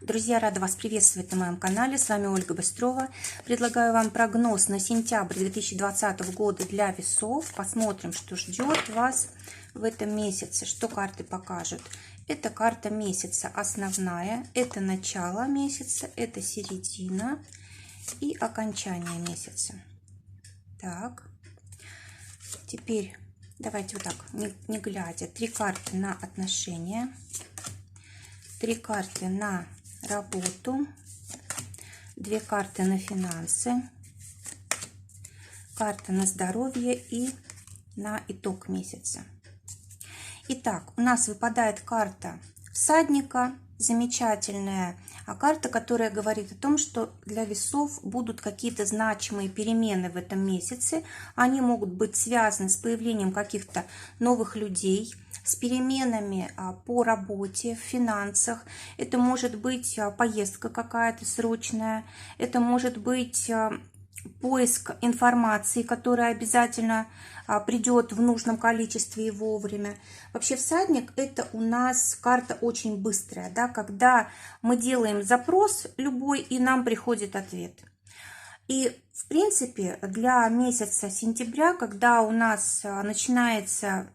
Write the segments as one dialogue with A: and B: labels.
A: Друзья, рада вас приветствовать на моем канале. С вами Ольга Быстрова. Предлагаю вам прогноз на сентябрь 2020 года для весов. Посмотрим, что ждет вас в этом месяце, что карты покажут. Это карта месяца основная, это начало месяца, это середина и окончание месяца. Так, теперь давайте вот так, не глядя, 3 карты на отношения, 3 карты на работу, 2 карты на финансы, карта на здоровье и на итог месяца. Итак, у нас выпадает карта всадника, замечательная карта, которая говорит о том, что для весов будут какие-то значимые перемены в этом месяце. Они могут быть связаны с появлением каких-то новых людей, с переменами по работе, в финансах. Это может быть поездка какая-то срочная, это может быть поиск информации, которая обязательно придет в нужном количестве и вовремя. Вообще всадник — это у нас карта очень быстрая, да, когда мы делаем запрос любой и нам приходит ответ. И в принципе для месяца сентября, когда у нас начинается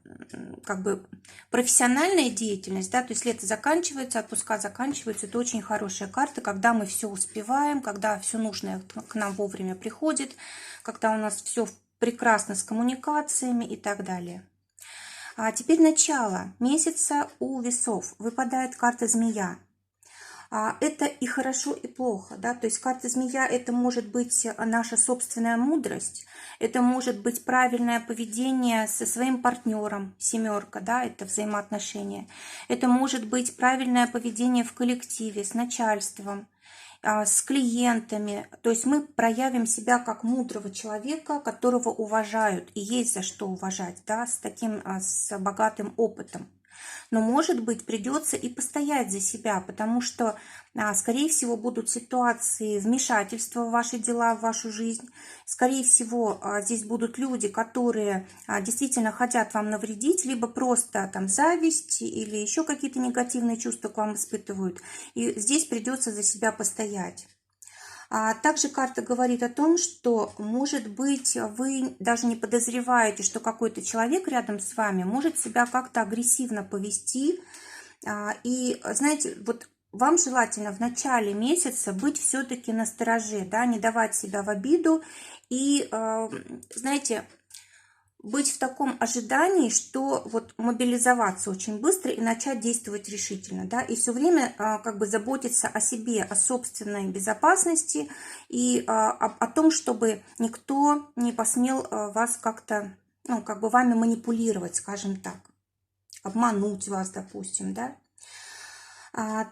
A: как бы профессиональная деятельность, да, то есть лето заканчивается, отпуска заканчиваются, это очень хорошая карта, когда мы все успеваем, когда все нужное к нам вовремя приходит, когда у нас все прекрасно с коммуникациями и так далее. А теперь начало месяца у весов. Выпадает карта змея. Это и хорошо, и плохо, да, то есть карта змея — это может быть наша собственная мудрость, это может быть правильное поведение со своим партнером, семерка, да, это взаимоотношения, это может быть правильное поведение в коллективе, с начальством, с клиентами, то есть мы проявим себя как мудрого человека, которого уважают, и есть за что уважать, да, с богатым опытом. Но, может быть, придется и постоять за себя, потому что, скорее всего, будут ситуации вмешательства в ваши дела, в вашу жизнь. Скорее всего, здесь будут люди, которые действительно хотят вам навредить, либо просто там зависть или еще какие-то негативные чувства к вам испытывают. И здесь придется за себя постоять. Также карта говорит о том, что, может быть, вы даже не подозреваете, что какой-то человек рядом с вами может себя как-то агрессивно повести. И, знаете, вот вам желательно в начале месяца быть все-таки настороже, да, не давать себя в обиду и, знаете, быть в таком ожидании, что вот мобилизоваться очень быстро и начать действовать решительно, да, и все время как бы заботиться о себе, о собственной безопасности и о том, чтобы никто не посмел вас как-то, ну, как бы вами манипулировать, скажем так, обмануть вас, допустим, да.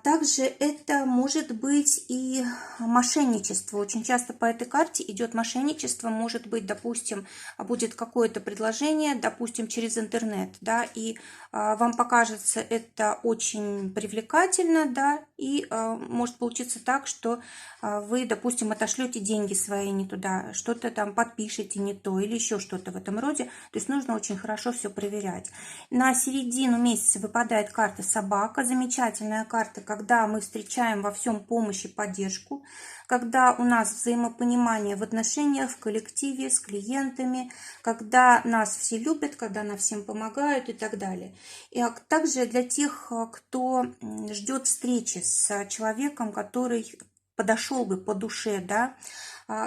A: Также это может быть и мошенничество. Очень часто по этой карте идет мошенничество. Может быть, допустим, будет какое-то предложение, допустим, через интернет, да, и вам покажется это очень привлекательно, да, и может получиться так, что вы, допустим, отошлете деньги свои не туда, что-то там подпишете не то или еще что-то в этом роде. То есть нужно очень хорошо все проверять. На середину месяца выпадает карта собака. Замечательная карта, когда мы встречаем во всем помощь и поддержку, когда у нас взаимопонимание в отношениях, в коллективе, с клиентами, когда нас все любят, когда нам всем помогают и так далее. И также для тех, кто ждет встречи с человеком, который подошел бы по душе, да,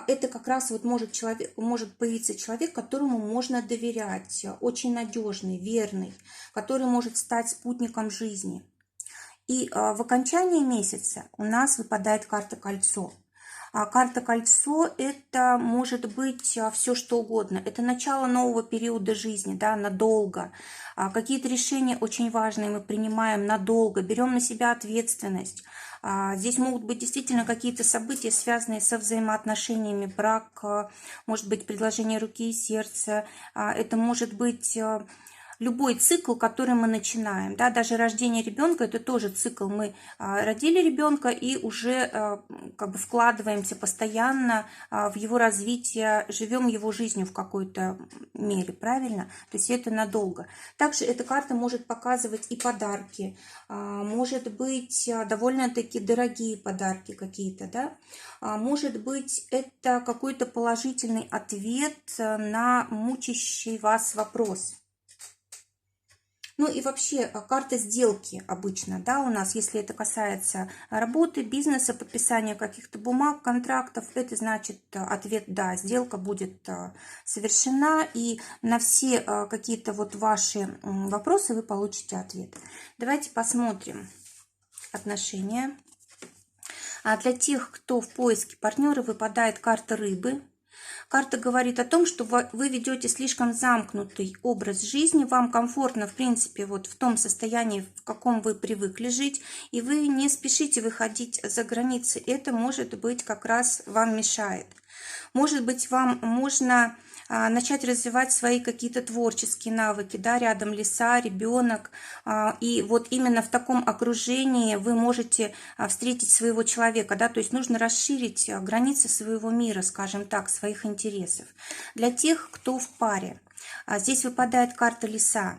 A: это как раз вот может появиться человек, которому можно доверять, очень надежный, верный, который может стать спутником жизни. И в окончании месяца у нас выпадает карта кольцо. Карта кольцо — это может быть все что угодно. Это начало нового периода жизни, да, надолго. Какие-то решения очень важные мы принимаем надолго, берем на себя ответственность. Здесь могут быть действительно какие-то события, связанные со взаимоотношениями, брак, может быть предложение руки и сердца. Это может быть любой цикл, который мы начинаем, да, даже рождение ребенка, это тоже цикл. Мы родили ребенка и уже как бы вкладываемся постоянно в его развитие, живем его жизнью в какой-то мере, правильно? То есть это надолго. Также эта карта может показывать и подарки, может быть довольно-таки дорогие подарки какие-то, да, может быть это какой-то положительный ответ на мучащий вас вопрос. Ну и вообще карта сделки обычно, да, у нас, если это касается работы, бизнеса, подписания каких-то бумаг, контрактов, это значит ответ «да», сделка будет совершена, и на все какие-то вот ваши вопросы вы получите ответ. Давайте посмотрим отношения. А для тех, кто в поиске партнера, выпадает карта рыбы. Карта говорит о том, что вы ведете слишком замкнутый образ жизни, вам комфортно, в принципе, вот в том состоянии, в каком вы привыкли жить, и вы не спешите выходить за границы. Это, может быть, как раз вам мешает. Может быть, вам можно начать развивать свои какие-то творческие навыки, да, рядом леса, ребенок, и вот именно в таком окружении вы можете встретить своего человека, да, то есть нужно расширить границы своего мира, скажем так, своих интересов. Для тех, кто в паре, здесь выпадает карта леса.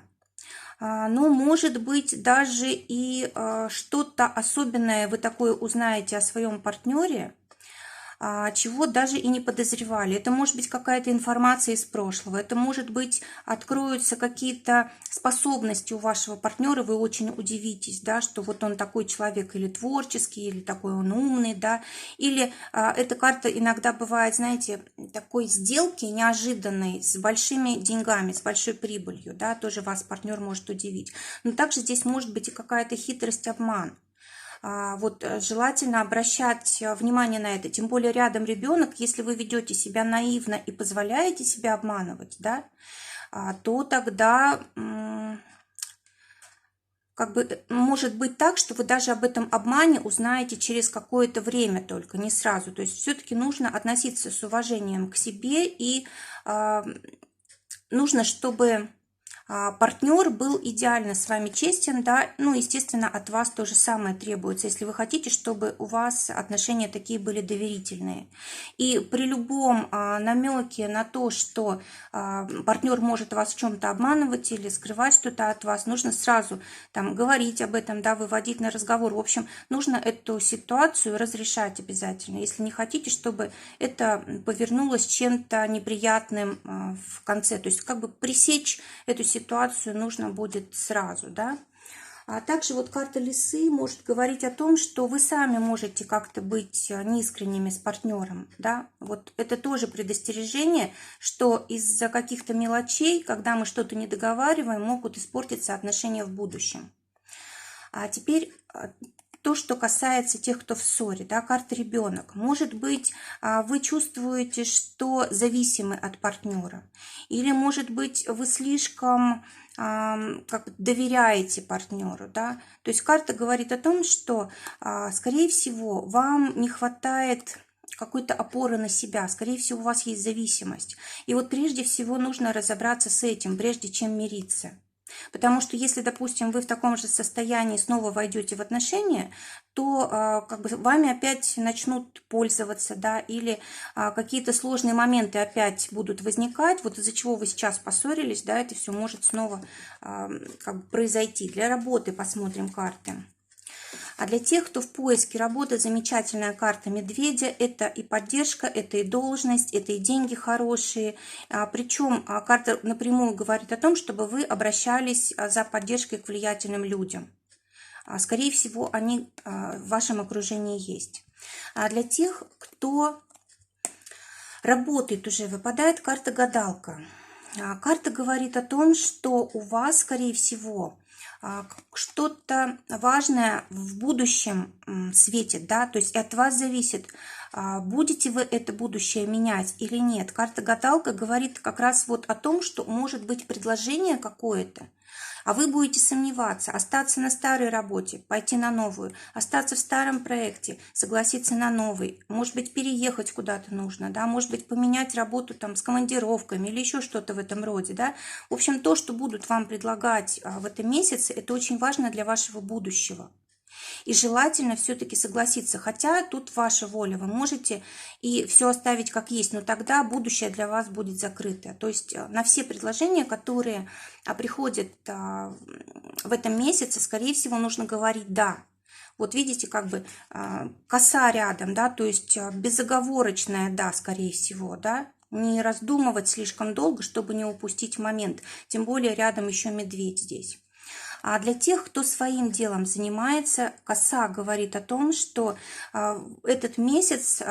A: Но, может быть, даже и что-то особенное вы такое узнаете о своем партнере, чего даже и не подозревали. Это может быть какая-то информация из прошлого, это может быть откроются какие-то способности у вашего партнера, вы очень удивитесь, да, что вот он такой человек или творческий, или такой он умный, да, или эта карта иногда бывает, знаете, такой сделки неожиданной с большими деньгами, с большой прибылью, да, тоже вас партнер может удивить. Но также здесь может быть и какая-то хитрость, обман. Вот желательно обращать внимание на это, тем более рядом ребенок, если вы ведете себя наивно и позволяете себя обманывать, да, то тогда как бы может быть так, что вы даже об этом обмане узнаете через какое-то время только, не сразу. То есть все-таки нужно относиться с уважением к себе, и нужно, чтобы партнер был идеально с вами честен, да, ну, естественно, от вас то же самое требуется, если вы хотите, чтобы у вас отношения такие были доверительные. И при любом намеке на то, что партнер может вас в чем-то обманывать или скрывать что-то от вас, нужно сразу там говорить об этом, да, выводить на разговор. В общем, нужно эту ситуацию разрешать обязательно, если не хотите, чтобы это повернулось чем-то неприятным в конце. То есть как бы пресечь эту ситуацию нужно будет сразу, да. А также вот карта лисы может говорить о том, что вы сами можете как-то быть неискренними с партнером, да. Вот это тоже предостережение, что из-за каких-то мелочей, когда мы что-то не договариваем, могут испортиться отношения в будущем. А теперь то, что касается тех, кто в ссоре, да, карта ребенок. Может быть, вы чувствуете, что зависимы от партнера. Или, может быть, вы слишком как бы доверяете партнеру, да. То есть карта говорит о том, что, скорее всего, вам не хватает какой-то опоры на себя, скорее всего, у вас есть зависимость. И вот прежде всего нужно разобраться с этим, прежде чем мириться. Потому что если, допустим, вы в таком же состоянии снова войдете в отношения, то как бы вами опять начнут пользоваться, да, или какие-то сложные моменты опять будут возникать, вот из-за чего вы сейчас поссорились, да, это все может снова как бы произойти. Для работы посмотрим карты. А для тех, кто в поиске работы, замечательная карта медведя. Это и поддержка, это и должность, это и деньги хорошие. Причем карта напрямую говорит о том, чтобы вы обращались за поддержкой к влиятельным людям. Скорее всего, они в вашем окружении есть. А для тех, кто работает уже, выпадает карта гадалка. Карта говорит о том, что у вас, скорее всего, что-то важное в будущем светит, да, то есть от вас зависит, будете вы это будущее менять или нет. Карта гадалка говорит как раз вот о том, что может быть предложение какое-то, А вы будете сомневаться, остаться на старой работе, пойти на новую, остаться в старом проекте, согласиться на новый, может быть, переехать куда-то нужно, да, может быть, поменять работу там с командировками или еще что-то в этом роде, да. В общем, то, что будут вам предлагать в этом месяце, это очень важно для вашего будущего. И желательно все-таки согласиться, хотя тут ваша воля, вы можете и все оставить как есть, но тогда будущее для вас будет закрыто. То есть на все предложения, которые приходят в этом месяце, скорее всего, нужно говорить «да». Вот видите, как бы коса рядом, да, то есть безоговорочное «да», скорее всего, да. Не раздумывать слишком долго, чтобы не упустить момент. Тем более рядом еще медведь здесь. А для тех, кто своим делом занимается, коса говорит о том, что этот месяц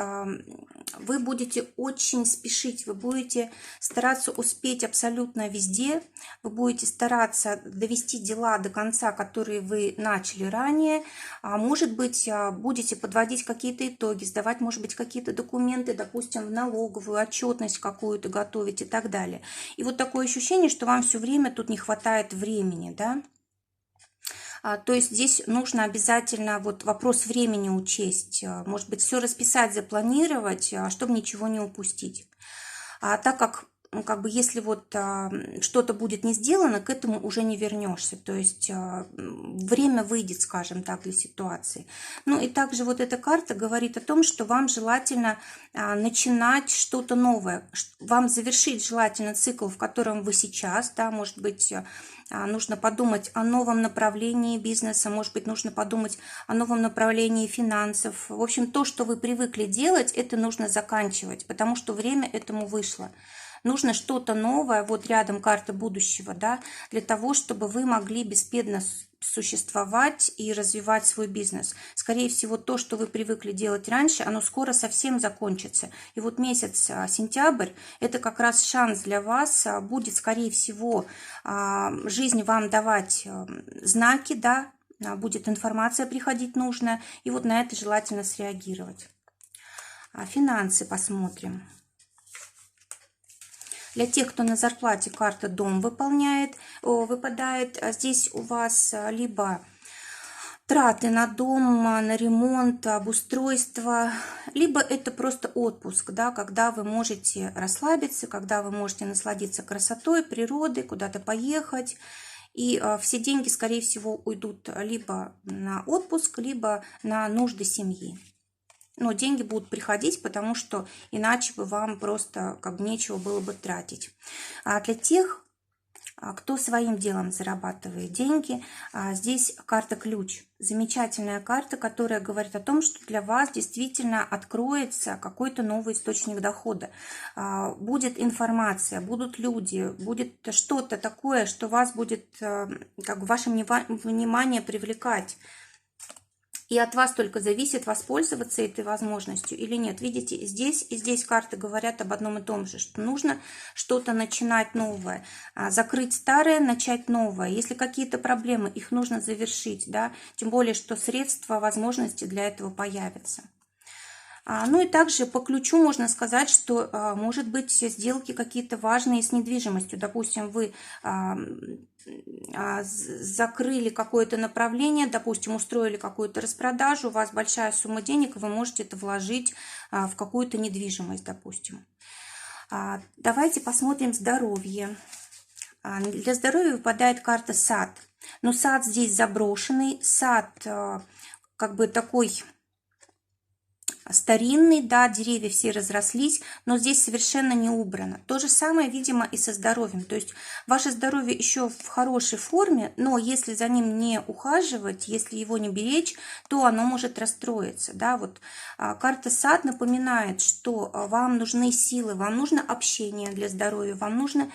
A: вы будете очень спешить, вы будете стараться успеть абсолютно везде, вы будете стараться довести дела до конца, которые вы начали ранее, может быть, будете подводить какие-то итоги, сдавать, может быть, какие-то документы, допустим, в налоговую, отчетность какую-то готовить и так далее. И вот такое ощущение, что вам все время тут не хватает времени, да? То есть здесь нужно обязательно вот вопрос времени учесть, может быть, все расписать, запланировать, чтобы ничего не упустить. Так как бы если вот что-то будет не сделано, к этому уже не вернешься. То есть время выйдет, скажем так, для ситуации. Ну и также вот эта карта говорит о том, что вам желательно начинать что-то новое. Вам завершить желательно цикл, в котором вы сейчас, да, может быть, нужно подумать о новом направлении бизнеса, может быть, нужно подумать о новом направлении финансов. В общем, то, что вы привыкли делать, это нужно заканчивать, потому что время этому вышло. Нужно что-то новое, вот рядом карта будущего, да, для того, чтобы вы могли беспечно существовать и развивать свой бизнес. Скорее всего, то, что вы привыкли делать раньше, оно скоро совсем закончится. И вот месяц сентябрь – это как раз шанс для вас. Будет, скорее всего, жизнь вам давать знаки, да, будет информация приходить нужная, и вот на это желательно среагировать. Финансы посмотрим. Для тех, кто на зарплате, карта «Дом» выпадает. Здесь у вас либо траты на дом, на ремонт, обустройство, либо это просто отпуск, да, когда вы можете расслабиться, когда вы можете насладиться красотой, природой, куда-то поехать. И все деньги, скорее всего, уйдут либо на отпуск, либо на нужды семьи. Но деньги будут приходить, потому что иначе бы вам просто как бы нечего было бы тратить. А для тех, кто своим делом зарабатывает деньги, здесь карта «Ключ». Замечательная карта, которая говорит о том, что для вас действительно откроется какой-то новый источник дохода. Будет информация, будут люди, будет что-то такое, что вас будет, как бы, ваше внимание привлекать. И от вас только зависит, воспользоваться этой возможностью или нет. Видите, здесь и здесь карты говорят об одном и том же, что нужно что-то начинать новое, закрыть старое, начать новое. Если какие-то проблемы, их нужно завершить, да, тем более, что средства, возможности для этого появятся. Ну и также по ключу можно сказать, что, может быть, сделки какие-то важные с недвижимостью. Допустим, вы закрыли какое-то направление, допустим, устроили какую-то распродажу, у вас большая сумма денег, и вы можете это вложить в какую-то недвижимость, допустим. Давайте посмотрим здоровье. Для здоровья выпадает карта «Сад». Но сад здесь заброшенный, сад как бы такой старинный, да, деревья все разрослись, но здесь совершенно не убрано. То же самое, видимо, и со здоровьем. То есть ваше здоровье еще в хорошей форме, но если за ним не ухаживать, если его не беречь, то оно может расстроиться. Да? Вот карта «Сад» напоминает, что вам нужны силы, вам нужно общение для здоровья, вам нужна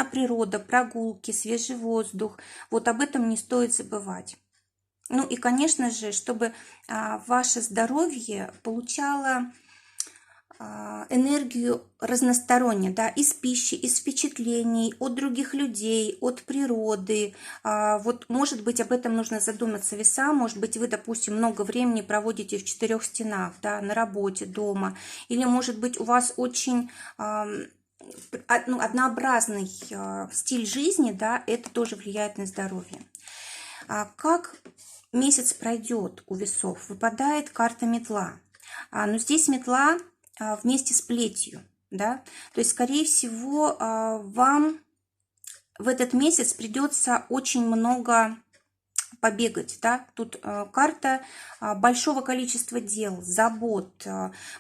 A: природа, прогулки, свежий воздух. Вот об этом не стоит забывать. Ну и, конечно же, чтобы ваше здоровье получало энергию разносторонне, да, из пищи, из впечатлений, от других людей, от природы. Вот, может быть, об этом нужно задуматься весам. Может быть, вы, допустим, много времени проводите в 4 стенах, да, на работе, дома. Или, может быть, у вас очень однообразный стиль жизни, да, это тоже влияет на здоровье. Как месяц пройдет у весов, выпадает карта метла. Но здесь метла вместе с плетью, да, то есть, скорее всего, вам в этот месяц придется очень много побегать, да, тут карта большого количества дел, забот,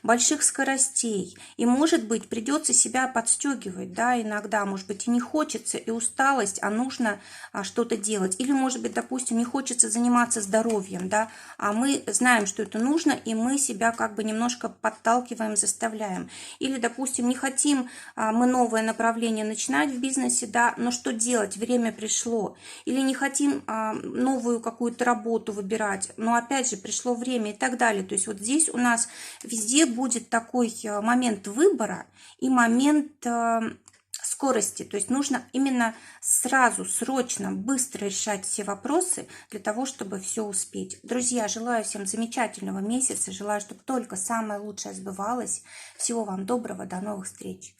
A: больших скоростей, и, может быть, придется себя подстегивать, да, иногда, может быть, и не хочется, и усталость, а нужно что-то делать, или, может быть, допустим, не хочется заниматься здоровьем, да, а мы знаем, что это нужно, и мы себя как бы немножко подталкиваем, заставляем, или, допустим, не хотим мы новое направление начинать в бизнесе, да, но что делать, время пришло, или не хотим новую какую-то работу выбирать, но опять же пришло время и так далее. То есть вот здесь у нас везде будет такой момент выбора и момент скорости. То есть нужно именно сразу, срочно, быстро решать все вопросы для того, чтобы все успеть. Друзья, желаю всем замечательного месяца, желаю, чтобы только самое лучшее сбывалось. Всего вам доброго, до новых встреч!